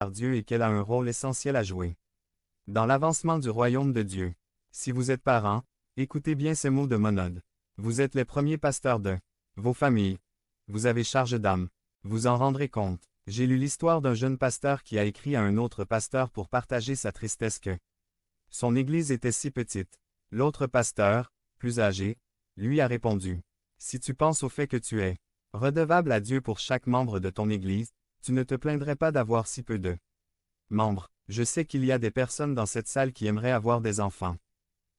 par Dieu et qu'elle a un rôle essentiel à jouer dans l'avancement du royaume de Dieu. Si vous êtes parents, écoutez bien ces mots de Monod. Vous êtes les premiers pasteurs de vos familles. Vous avez charge d'âme. Vous en rendrez compte. J'ai lu l'histoire d'un jeune pasteur qui a écrit à un autre pasteur pour partager sa tristesse que son église était si petite. L'autre pasteur, plus âgé, lui a répondu. Si tu penses au fait que tu es redevable à Dieu pour chaque membre de ton église, tu ne te plaindrais pas d'avoir si peu de membres. Je sais qu'il y a des personnes dans cette salle qui aimeraient avoir des enfants.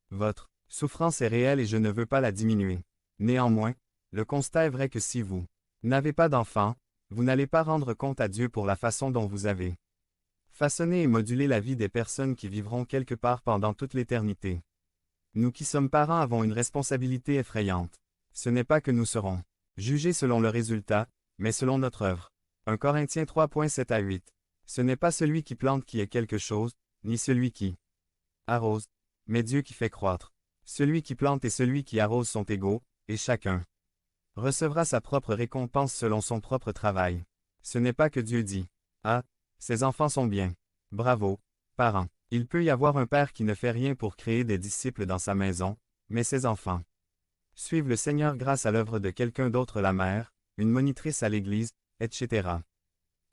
Votre souffrance est réelle et je ne veux pas la diminuer. Néanmoins, le constat est vrai que si vous n'avez pas d'enfants, vous n'allez pas rendre compte à Dieu pour la façon dont vous avez façonné et modulé la vie des personnes qui vivront quelque part pendant toute l'éternité. Nous qui sommes parents avons une responsabilité effrayante. Ce n'est pas que nous serons jugés selon le résultat, mais selon notre œuvre. 1 Corinthiens 3.7 à 8. Ce n'est pas celui qui plante qui est quelque chose, ni celui qui arrose, mais Dieu qui fait croître. Celui qui plante et celui qui arrose sont égaux, et chacun recevra sa propre récompense selon son propre travail. Ce n'est pas que Dieu dit « Ah, ces enfants sont bien. Bravo, parents. » Il peut y avoir un père qui ne fait rien pour créer des disciples dans sa maison, mais ses enfants suivent le Seigneur grâce à l'œuvre de quelqu'un d'autre, la mère, une monitrice à l'église, etc.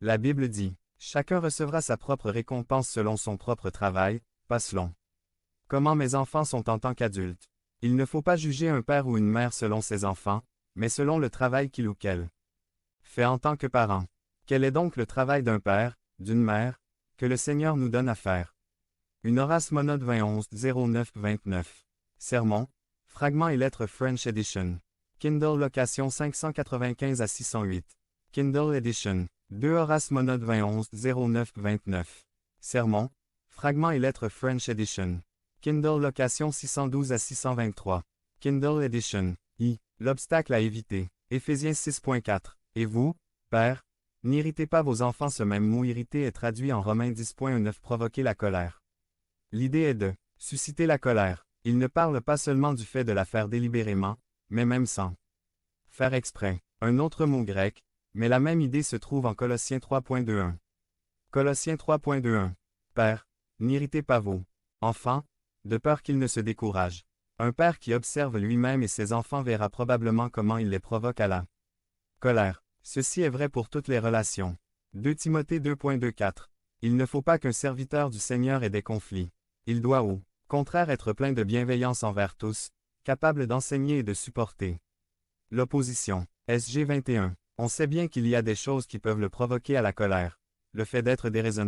La Bible dit « Chacun recevra sa propre récompense selon son propre travail, pas selon comment mes enfants sont en tant qu'adultes. » Il ne faut pas juger un père ou une mère selon ses enfants, mais selon le travail qu'il ou qu'elle fait en tant que parent. Quel est donc le travail d'un père, d'une mère, que le Seigneur nous donne à faire? Une Horace Monod 21-09-29. Sermon, fragments et lettres French Edition. Kindle location 595 à 608. Kindle Edition. 2 Horace Monod 21-09-29. Sermon, fragments et lettres French Edition. Kindle location 612 à 623. Kindle Edition. L'obstacle à éviter. Éphésiens 6.4. Et vous, père, n'irritez pas vos enfants. Ce même mot irriter est traduit en Romains 10.9 provoquer la colère. L'idée est de susciter la colère. Il ne parle pas seulement du fait de la faire délibérément, mais même sans faire exprès. Un autre mot grec, mais la même idée se trouve en Colossiens 3.21. Colossiens 3.21. Père, n'irritez pas vos enfants, de peur qu'ils ne se découragent. Un père qui observe lui-même et ses enfants verra probablement comment il les provoque à la colère. Ceci est vrai pour toutes les relations. 2 Timothée 2.24. Il ne faut pas qu'un serviteur du Seigneur ait des conflits. Il doit au contraire être plein de bienveillance envers tous, capable d'enseigner et de supporter l'opposition. SG 21. On sait bien qu'il y a des choses qui peuvent le provoquer à la colère. Le fait d'être déraisonnable.